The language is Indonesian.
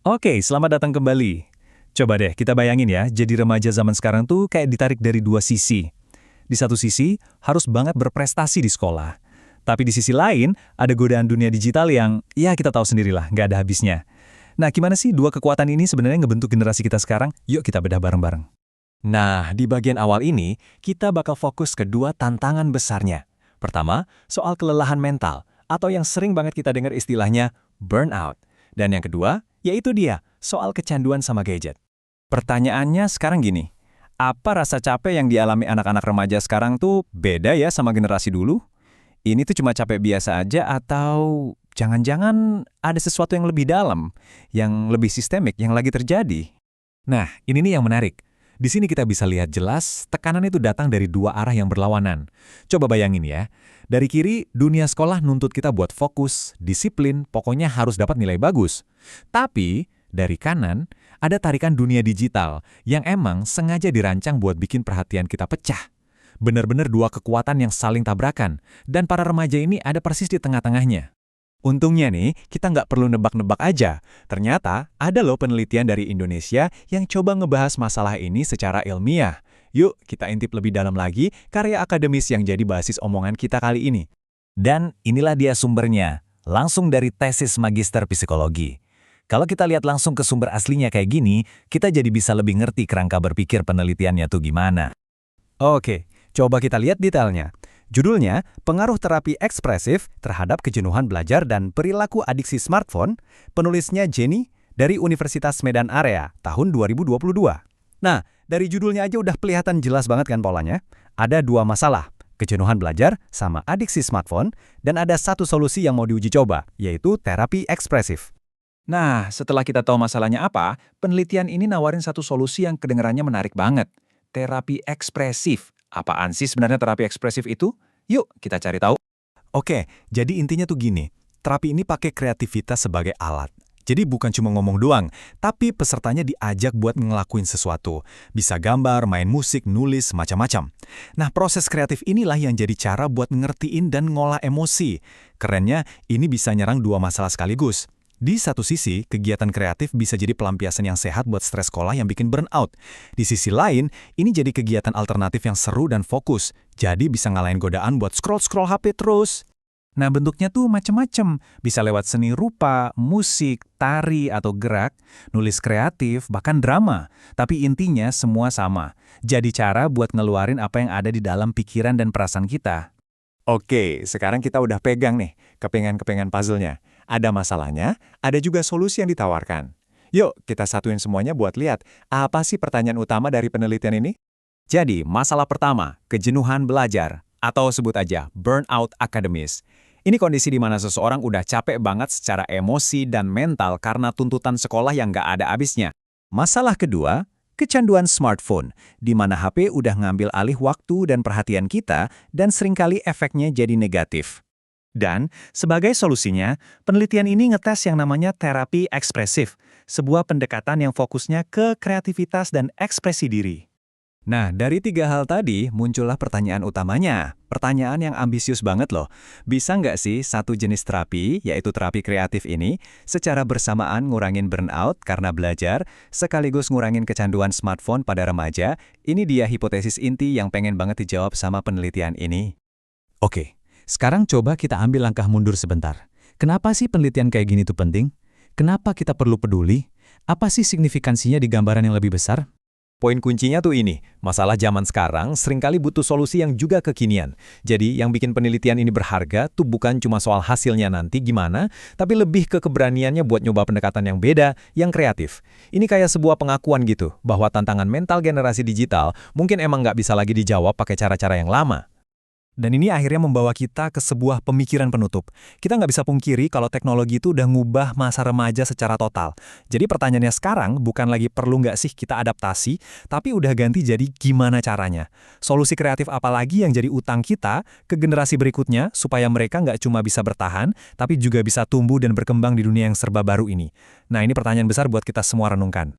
Oke, selamat datang kembali. Coba deh kita bayangin ya, jadi remaja zaman sekarang tuh kayak ditarik dari dua sisi. Di satu sisi, harus banget berprestasi di sekolah. Tapi di sisi lain, ada godaan dunia digital yang, ya kita tahu sendirilah, nggak ada habisnya. Nah, gimana sih dua kekuatan ini sebenarnya ngebentuk generasi kita sekarang? Yuk kita bedah bareng-bareng. Nah, di bagian awal ini, kita bakal fokus ke dua tantangan besarnya. Pertama, soal kelelahan mental, atau yang sering banget kita dengar istilahnya burnout. Dan yang kedua, yaitu dia, soal kecanduan sama gadget. Pertanyaannya sekarang gini, apa rasa capek yang dialami anak-anak remaja sekarang tuh beda ya sama generasi dulu? Ini tuh cuma capek biasa aja atau jangan-jangan ada sesuatu yang lebih dalam, yang lebih sistemik yang lagi terjadi? Nah, ini nih yang menarik. Di sini kita bisa lihat jelas tekanan itu datang dari dua arah yang berlawanan. Coba bayangin ya, dari kiri dunia sekolah nuntut kita buat fokus, disiplin, pokoknya harus dapat nilai bagus. Tapi dari kanan ada tarikan dunia digital yang emang sengaja dirancang buat bikin perhatian kita pecah. Bener-bener dua kekuatan yang saling tabrakan, dan para remaja ini ada persis di tengah-tengahnya. Untungnya nih, kita nggak perlu nebak-nebak aja. Ternyata, ada loh penelitian dari Indonesia yang coba ngebahas masalah ini secara ilmiah. Yuk, kita intip lebih dalam lagi karya akademis yang jadi basis omongan kita kali ini. Dan inilah dia sumbernya, langsung dari tesis magister psikologi. Kalau kita lihat langsung ke sumber aslinya kayak gini, kita jadi bisa lebih ngerti kerangka berpikir penelitiannya tuh gimana. Oke, coba kita lihat detailnya. Judulnya, Pengaruh Terapi Ekspresif Terhadap Kejenuhan Belajar dan Perilaku Adiksi Smartphone, penulisnya Jenny dari Universitas Medan Area, tahun 2022. Nah, dari judulnya aja udah kelihatan jelas banget kan polanya. Ada dua masalah, kejenuhan belajar sama adiksi smartphone, dan ada satu solusi yang mau diuji coba, yaitu terapi ekspresif. Nah, setelah kita tahu masalahnya apa, penelitian ini nawarin satu solusi yang kedengarannya menarik banget. Terapi ekspresif. Apaan sih sebenarnya terapi ekspresif itu? Yuk, kita cari tahu. Oke, jadi intinya tuh gini. Terapi ini pakai kreativitas sebagai alat. Jadi bukan cuma ngomong doang, tapi pesertanya diajak buat ngelakuin sesuatu. Bisa gambar, main musik, nulis, macam-macam. Nah, proses kreatif inilah yang jadi cara buat ngertiin dan ngolah emosi. Kerennya, ini bisa nyerang dua masalah sekaligus. Di satu sisi, kegiatan kreatif bisa jadi pelampiasan yang sehat buat stres sekolah yang bikin burnout. Di sisi lain, ini jadi kegiatan alternatif yang seru dan fokus. Jadi bisa ngalahin godaan buat scroll-scroll HP terus. Nah, bentuknya tuh macem-macem. Bisa lewat seni rupa, musik, tari, atau gerak, nulis kreatif, bahkan drama. Tapi intinya semua sama. Jadi cara buat ngeluarin apa yang ada di dalam pikiran dan perasaan kita. Oke, sekarang kita udah pegang nih, kepengen-kepengen puzzle-nya. Ada masalahnya, ada juga solusi yang ditawarkan. Yuk, kita satuin semuanya buat lihat, apa sih pertanyaan utama dari penelitian ini? Jadi, masalah pertama, kejenuhan belajar, atau sebut aja burnout akademis. Ini kondisi di mana seseorang udah capek banget secara emosi dan mental karena tuntutan sekolah yang nggak ada habisnya. Masalah kedua, kecanduan smartphone, di mana HP udah ngambil alih waktu dan perhatian kita dan seringkali efeknya jadi negatif. Dan, sebagai solusinya, penelitian ini ngetes yang namanya terapi ekspresif, sebuah pendekatan yang fokusnya ke kreativitas dan ekspresi diri. Nah, dari tiga hal tadi, muncullah pertanyaan utamanya. Pertanyaan yang ambisius banget loh. Bisa nggak sih satu jenis terapi, yaitu terapi kreatif ini, secara bersamaan ngurangin burnout karena belajar, sekaligus ngurangin kecanduan smartphone pada remaja? Ini dia hipotesis inti yang pengen banget dijawab sama penelitian ini. Oke. Sekarang coba kita ambil langkah mundur sebentar. Kenapa sih penelitian kayak gini tuh penting? Kenapa kita perlu peduli? Apa sih signifikansinya di gambaran yang lebih besar? Poin kuncinya tuh ini, masalah zaman sekarang seringkali butuh solusi yang juga kekinian. Jadi yang bikin penelitian ini berharga tuh bukan cuma soal hasilnya nanti gimana, tapi lebih ke keberaniannya buat nyoba pendekatan yang beda, yang kreatif. Ini kayak sebuah pengakuan gitu, bahwa tantangan mental generasi digital mungkin emang nggak bisa lagi dijawab pakai cara-cara yang lama. Dan ini akhirnya membawa kita ke sebuah pemikiran penutup. Kita nggak bisa pungkiri kalau teknologi itu udah ngubah masa remaja secara total. Jadi pertanyaannya sekarang bukan lagi perlu nggak sih kita adaptasi, tapi udah ganti jadi gimana caranya. Solusi kreatif apa lagi yang jadi utang kita ke generasi berikutnya supaya mereka nggak cuma bisa bertahan, tapi juga bisa tumbuh dan berkembang di dunia yang serba baru ini. Nah, ini pertanyaan besar buat kita semua renungkan.